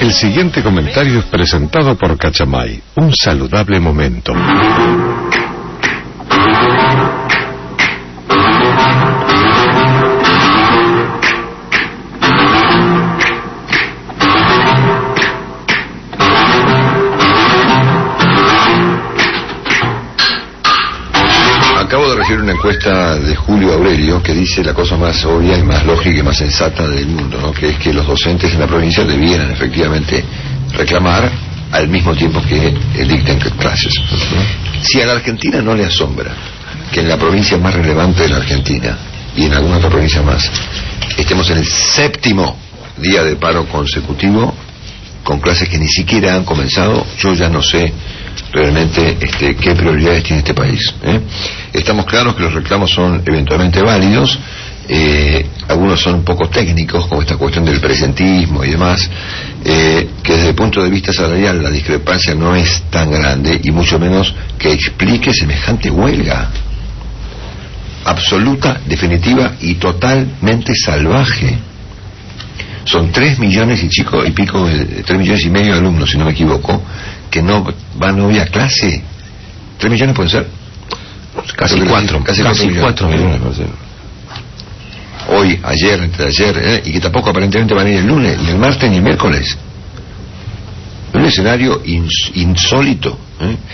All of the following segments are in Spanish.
El siguiente comentario es presentado por Cachamay, un saludable momento. Acabo de recibir una encuesta de Julio Aurelio que dice la cosa más obvia y más lógica y más sensata del mundo, ¿no? Que es que los docentes en la provincia debieran efectivamente reclamar al mismo tiempo que dicten clases. Si a la Argentina no le asombra que en la provincia más relevante de la Argentina y en alguna otra provincia más estemos en el 7º día de paro consecutivo con clases que ni siquiera han comenzado, yo ya no sé realmente qué prioridades tiene este país. Estamos claros que los reclamos son eventualmente válidos, algunos son un poco técnicos, como esta cuestión del presentismo y demás, que desde el punto de vista salarial la discrepancia no es tan grande, y mucho menos que explique semejante huelga absoluta, definitiva y totalmente salvaje. Son 3 millones y pico, 3 millones y medio de alumnos, si no me equivoco, que no van hoy a clase. 3 millones pueden ser. Casi 4 millones. Hoy, ayer, entre ayer, y que tampoco aparentemente van a ir el lunes, ni el martes, ni el miércoles. Un escenario insólito,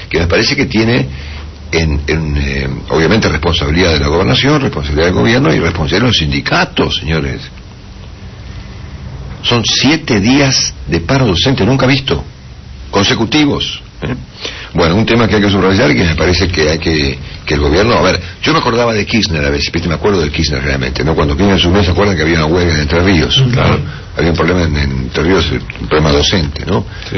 que me parece que tiene obviamente responsabilidad de la gobernación, responsabilidad del gobierno y responsabilidad de los sindicatos, señores. Son 7 días de paro docente, nunca visto, consecutivos. Bueno, un tema que hay que subrayar y que me parece que el gobierno... A ver, yo me acordaba de Kirchner a veces, me acuerdo de Kirchner realmente, ¿no? Cuando Kirchner subió, ¿se acuerdan que había una huelga en Entre Ríos? Claro. Había un problema en Entre Ríos, un problema docente, ¿no? Sí.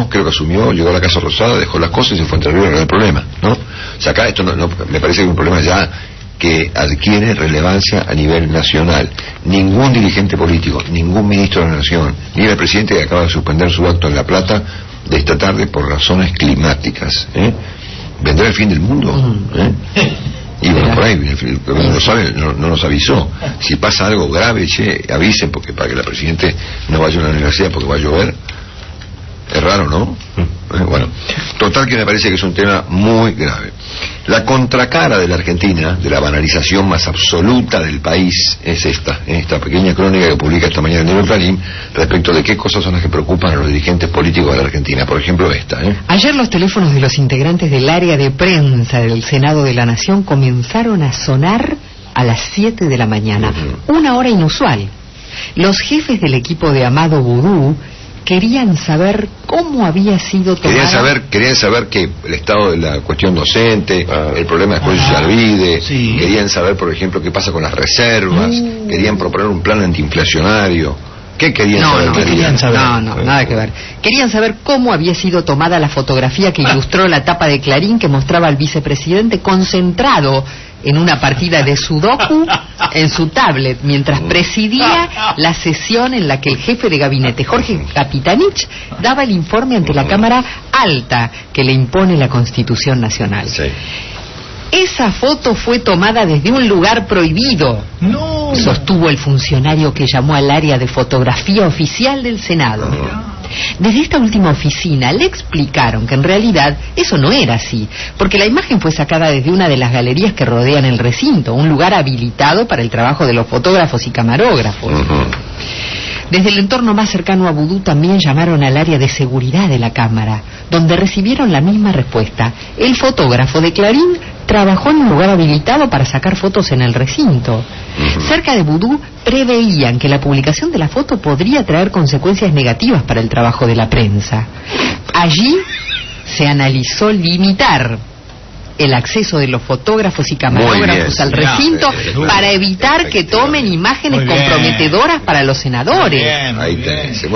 Creo que asumió, llegó a la Casa Rosada, dejó las cosas y se fue a Entre Ríos a arreglar el problema, ¿no? O sea, acá esto no, me parece que es un problema ya que adquiere relevancia a nivel nacional. Ningún dirigente político, ningún ministro de la Nación, ni el presidente que acaba de suspender su acto en La Plata de esta tarde por razones climáticas, ¿vendrá el fin del mundo? Y bueno, por ahí no nos avisó. Si pasa algo grave, avisen, porque para que la presidente no vaya a la universidad porque va a llover. Es raro, ¿no? Bueno, total que me parece que es un tema muy grave. La contracara de la Argentina, de la banalización más absoluta del país, es esta pequeña crónica que publica esta mañana el Diario Clarín respecto de qué cosas son las que preocupan a los dirigentes políticos de la Argentina. Por ejemplo, esta. Ayer los teléfonos de los integrantes del área de prensa del Senado de la Nación comenzaron a sonar a las 7 de la mañana, una hora inusual. Los jefes del equipo de Amado Vudú querían saber cómo había sido tomada... Querían saber que el estado de la cuestión docente, el problema de después de Yarvide, querían saber, por ejemplo, qué pasa con las reservas, querían proponer un plan antiinflacionario. ¿Qué querían saber? No, nada que ver. Querían saber cómo había sido tomada la fotografía que ilustró la tapa de Clarín que mostraba al vicepresidente concentrado en una partida de sudoku en su tablet, mientras presidía la sesión en la que el jefe de gabinete, Jorge Capitanich, daba el informe ante la Cámara Alta que le impone la Constitución Nacional. Sí. Esa foto fue tomada desde un lugar prohibido, sostuvo el funcionario que llamó al área de fotografía oficial del Senado. Desde esta última oficina le explicaron que en realidad eso no era así, porque la imagen fue sacada desde una de las galerías que rodean el recinto, un lugar habilitado para el trabajo de los fotógrafos y camarógrafos. Desde el entorno más cercano a Vudú también llamaron al área de seguridad de la Cámara, donde recibieron la misma respuesta. El fotógrafo de Clarín trabajó en un lugar habilitado para sacar fotos en el recinto. Cerca de Vudú preveían que la publicación de la foto podría traer consecuencias negativas para el trabajo de la prensa. Allí se analizó limitar el acceso de los fotógrafos y camarógrafos al recinto para evitar que tomen imágenes comprometedoras para los senadores.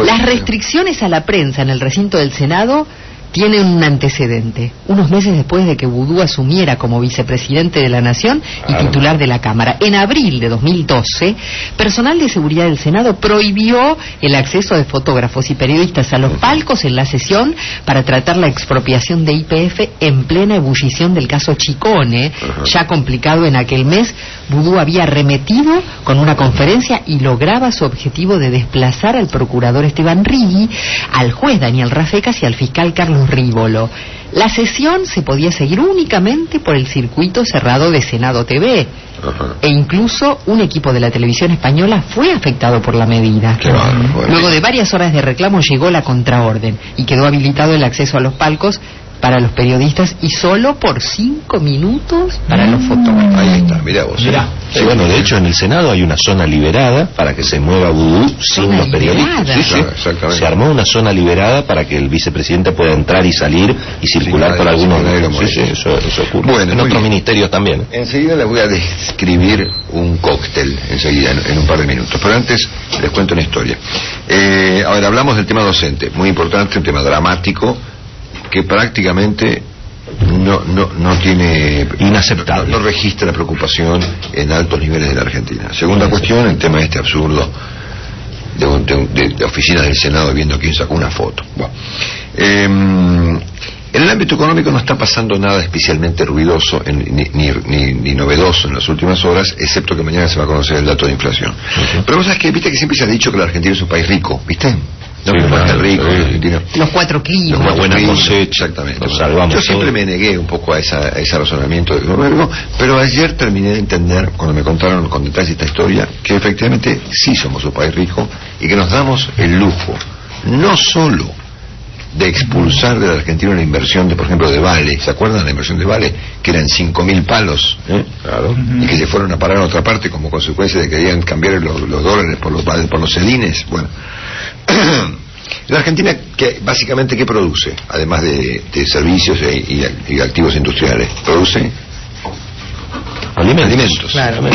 Las restricciones a la prensa en el recinto del Senado tienen un antecedente. Unos meses después de que Boudou asumiera como vicepresidente de la Nación y titular de la Cámara, en abril de 2012, personal de seguridad del Senado prohibió el acceso de fotógrafos y periodistas a los palcos en la sesión para tratar la expropiación de YPF en plena ebullición del caso Chicone, ya complicado en aquel mes. Boudou había arremetido con una conferencia y lograba su objetivo de desplazar al procurador Esteban Rigui, al juez Daniel Rafecas y al fiscal Carlos Rívolo. La sesión se podía seguir únicamente por el circuito cerrado de Senado TV. E incluso un equipo de la televisión española fue afectado por la medida. Luego de varias horas de reclamo llegó la contraorden y quedó habilitado el acceso a los palcos para los periodistas y solo por 5 minutos para los fotógrafos. Ahí está, mirá vos. Mirá. Sí, bueno, de hecho en el Senado hay una zona liberada para que se mueva Boudou sin los periodistas. Sí, sí. Exactamente. Se armó una zona liberada para que el vicepresidente pueda entrar y salir y circular por algunos lugares. Sí, eso ocurre. Bueno, en otros ministerios también. Enseguida les voy a describir un cóctel, enseguida, en un par de minutos. Pero antes les cuento una historia. A ver, hablamos del tema docente, muy importante, un tema dramático, que prácticamente no tiene... Inaceptable. No registra la preocupación en altos niveles de la Argentina. Segunda cuestión, el tema este absurdo de oficinas del Senado viendo quién sacó una foto. Bueno, en el ámbito económico no está pasando nada especialmente ruidoso ni novedoso en las últimas horas, excepto que mañana se va a conocer el dato de inflación. Pero vos sabés que, viste que siempre se ha dicho que la Argentina es un país rico, ¿viste? No, sí, claro, rico, los 4 climas, una buena cosecha, exactamente. Salvamos. Yo siempre me negué un poco a ese razonamiento de gobierno, pero ayer terminé de entender, cuando me contaron con detalle esta historia, que efectivamente sí somos un país rico y que nos damos el lujo, no solo de expulsar de la Argentina una inversión de, por ejemplo, de Vale. ¿Se acuerdan la inversión de Vale? Que eran 5.000 palos, claro, y que se fueron a parar a otra parte como consecuencia de que querían cambiar los dólares por los celines. Bueno, la Argentina, que básicamente, ¿qué produce? Además de servicios y activos industriales, produce alimentos. Claro.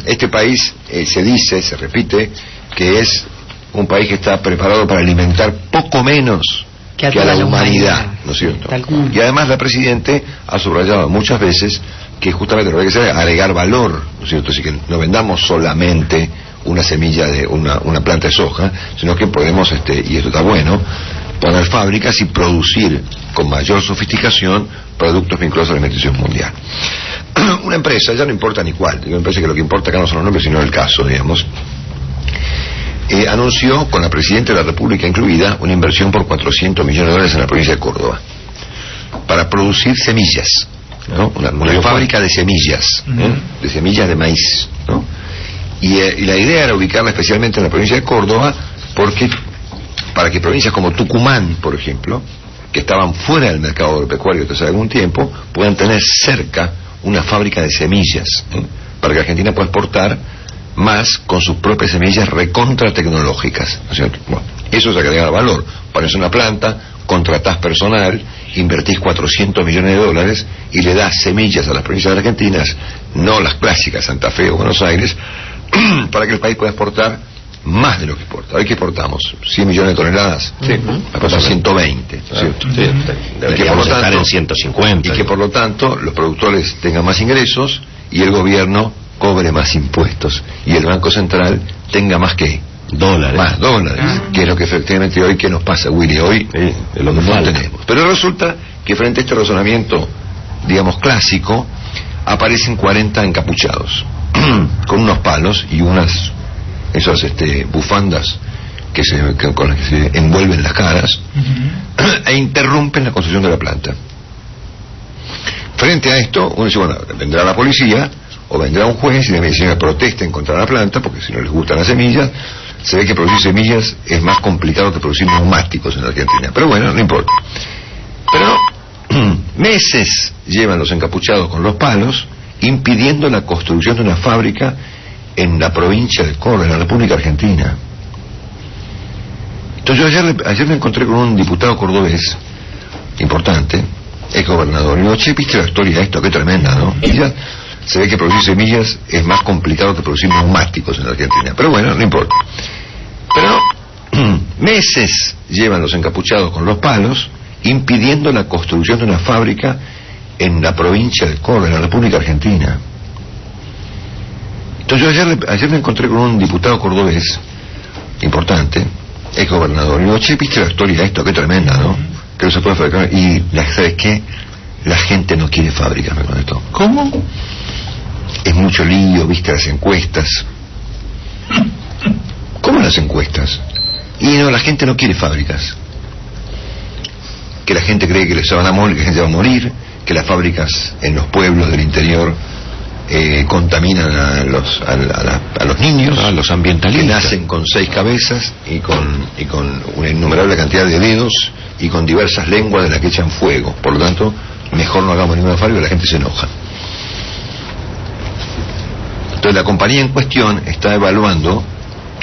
Este país se repite que es un país que está preparado para alimentar poco menos que a la humanidad, ¿no es cierto? Y además la Presidente ha subrayado muchas veces que justamente lo que hay que hacer es agregar valor, ¿no es cierto? Así que no vendamos solamente una semilla de una planta de soja, sino que podemos, y esto está bueno, poner fábricas y producir con mayor sofisticación productos vinculados a la alimentación mundial. Una empresa, ya no importa ni cuál, me parece que lo que importa acá no son los nombres sino el caso, digamos, anunció, con la Presidenta de la República incluida, una inversión por $400 millones en la provincia de Córdoba para producir semillas, ¿no? Una fábrica de semillas, de semillas de maíz, ¿no? Y la idea era ubicarla especialmente en la provincia de Córdoba, para que provincias como Tucumán, por ejemplo, que estaban fuera del mercado agropecuario desde hace algún tiempo, puedan tener cerca una fábrica de semillas, para que Argentina pueda exportar más con sus propias semillas recontra tecnológicas, ¿no es cierto? Bueno, eso es agregar valor. Pones una planta, contratás personal, invertís $400 millones y le das semillas a las provincias argentinas, no las clásicas, Santa Fe o Buenos Aires, para que el país pueda exportar más de lo que exporta. Hoy que exportamos 100 millones de toneladas, exportamos 120, ¿no es cierto? Y que por lo tanto, en 150. Y que por lo tanto los productores tengan más ingresos y el gobierno cobre más impuestos y el Banco Central tenga más dólares, que es lo que efectivamente hoy, ¿qué nos pasa, Willy? Hoy es lo que no tenemos. Pero resulta que frente a este razonamiento, digamos, clásico, aparecen 40 encapuchados con unos palos y esas bufandas con las que se envuelven las caras, e interrumpen la construcción de la planta. Frente a esto, uno dice, bueno, vendrá la policía o vendrá un juez y le dice, protesten contra la planta porque si no les gustan las semillas. Se ve que producir semillas es más complicado que producir neumáticos en Argentina, pero bueno, no importa. Pero meses llevan los encapuchados con los palos impidiendo la construcción de una fábrica en la provincia de Córdoba, en la República Argentina. Entonces yo ayer me encontré con un diputado cordobés importante, ex gobernador, y digo, che, ¿viste la historia de esto? Qué tremenda, ¿no? Y ya se ve que producir semillas es más complicado que producir neumáticos en Argentina, pero bueno, no importa. Pero meses llevan los encapuchados con los palos impidiendo la construcción de una fábrica en la provincia de Córdoba, en la República Argentina. Entonces yo ayer me encontré con un diputado cordobés importante, ex gobernador, y digo, che, ¿viste la historia de esto? Qué tremenda, ¿no? Que no se puede fabricar. Y ¿sabes qué? La gente no quiere fábricas, me contestó. ¿Cómo? Es mucho lío, viste las encuestas. ¿Cómo las encuestas? Y no, la gente no quiere fábricas. Que la gente cree que se van a morir, que la gente va a morir, que las fábricas en los pueblos del interior contaminan a los niños, a los ambientalistas, que nacen con 6 cabezas y con una innumerable cantidad de dedos y con diversas lenguas de las que echan fuego. Por lo tanto, mejor no hagamos ninguna fábrica, la gente se enoja. Entonces la compañía en cuestión está evaluando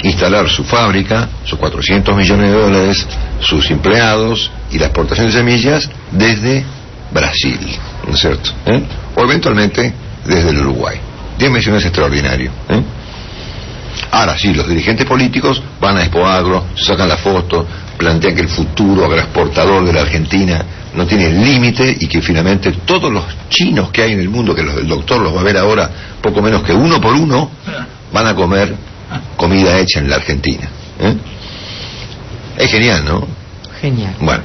instalar su fábrica, sus $400 millones, sus empleados y la exportación de semillas desde Brasil, ¿no es cierto? O eventualmente desde el Uruguay. Dimensiones extraordinario. Ahora sí, los dirigentes políticos van a Expo Agro, sacan la foto, plantean que el futuro agroexportador de la Argentina no tiene límite y que finalmente todos los chinos que hay en el mundo, que el doctor los va a ver ahora poco menos que uno por uno, van a comer comida hecha en la Argentina. Es genial, ¿no? Genial. Bueno,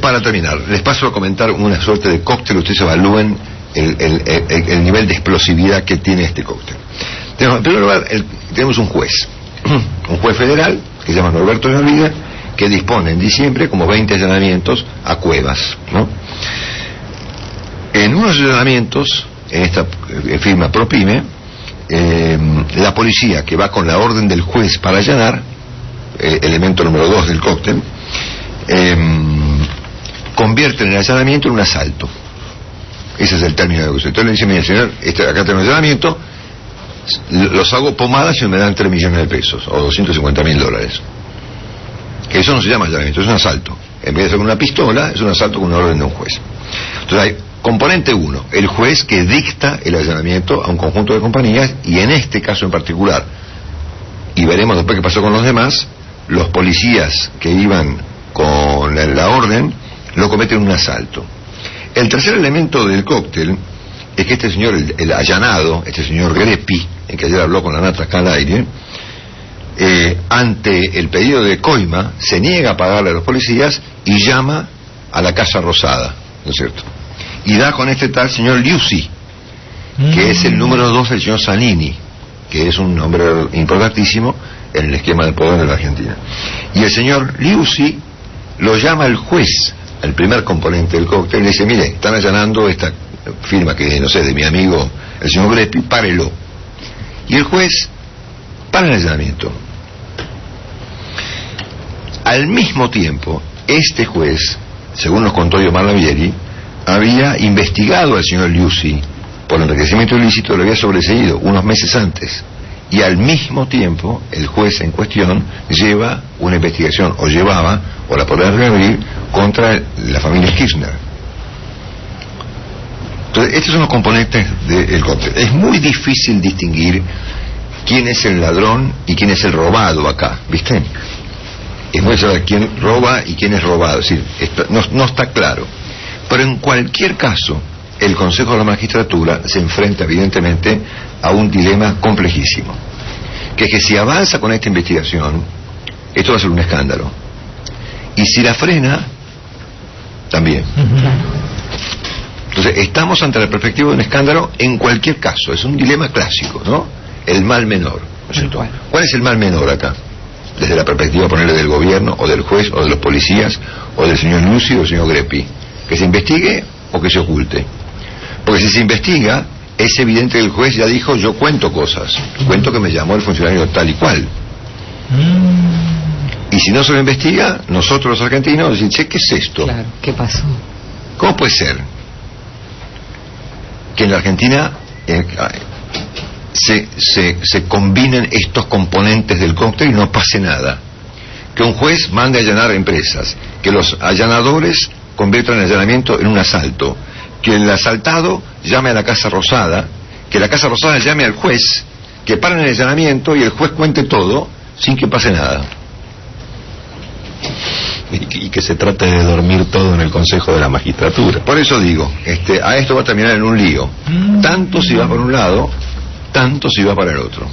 para terminar, les paso a comentar una suerte de cóctel. Ustedes evalúen el nivel de explosividad que tiene este cóctel. En primer lugar, tenemos un juez federal que se llama Norberto Leonida, que dispone en diciembre como 20 allanamientos a cuevas, ¿no? En unos allanamientos, en esta firma Propime, la policía, que va con la orden del juez para allanar, elemento número 2 del cóctel, convierte el allanamiento en un asalto. Ese es el término de uso. Entonces le dice, mire señor, acá tengo el allanamiento, los hago pomadas y me dan 3 millones de pesos o $250.000. Eso no se llama allanamiento, es un asalto. En vez de ser con una pistola, es un asalto con una orden de un juez. Entonces hay componente 1, el juez que dicta el allanamiento a un conjunto de compañías, y en este caso en particular, y veremos después qué pasó con los demás, los policías que iban con la orden lo cometen un asalto. El tercer elemento del cóctel es que este señor, el allanado, este señor Greppi, el que ayer habló con la Nata acá al aire, ante el pedido de coima, se niega a pagarle a los policías y llama a la Casa Rosada, ¿no es cierto? Y da con este tal señor Liuzzi, que es el número 2 del señor Zanini, que es un hombre importantísimo en el esquema de poder de la Argentina. Y el señor Liuzzi lo llama el juez, el primer componente del cóctel, y le dice, mire, están allanando esta firma que, no sé, de mi amigo el señor Greppi, párelo. Y el juez para el allanamiento. Al mismo tiempo, este juez, según nos contó Omar Lavieri, había investigado al señor Liuzzi por enriquecimiento ilícito, lo había sobreseído unos meses antes, y al mismo tiempo el juez en cuestión lleva una investigación, o llevaba, o la podrá reabrir, contra la familia Kirchner. Entonces, estos son los componentes del cóctel. Es muy difícil distinguir quién es el ladrón y quién es el robado acá, ¿viste? Es muy saber quién roba y quién es robado, es decir, no está claro. Pero en cualquier caso, el Consejo de la Magistratura se enfrenta evidentemente a un dilema complejísimo, que es que si avanza con esta investigación, esto va a ser un escándalo, y si la frena, también. Entonces estamos ante la perspectiva de un escándalo en cualquier caso. Es un dilema clásico, ¿no? El mal menor, ¿no es cierto? ¿Cuál es el mal menor acá? Desde la perspectiva, ponerle, del gobierno, o del juez, o de los policías, o del señor Liuzzi o del señor Greppi. Que se investigue o que se oculte. Porque si se investiga, es evidente que el juez ya dijo, yo cuento cosas, cuento que me llamó el funcionario tal y cual. Y si no se lo investiga, nosotros los argentinos decimos, che, ¿qué es esto? Claro, ¿qué pasó? ¿Cómo puede ser que en la Argentina se combinen estos componentes del cóctel y no pase nada? Que un juez mande a allanar empresas, que los allanadores conviertan el allanamiento en un asalto, que el asaltado llame a la Casa Rosada, que la Casa Rosada llame al juez, que paren el allanamiento y el juez cuente todo sin que pase nada. Y que se trate de dormir todo en el Consejo de la Magistratura. Por eso digo, a esto va a terminar en un lío. Tanto si va por un lado, tanto si va para el otro.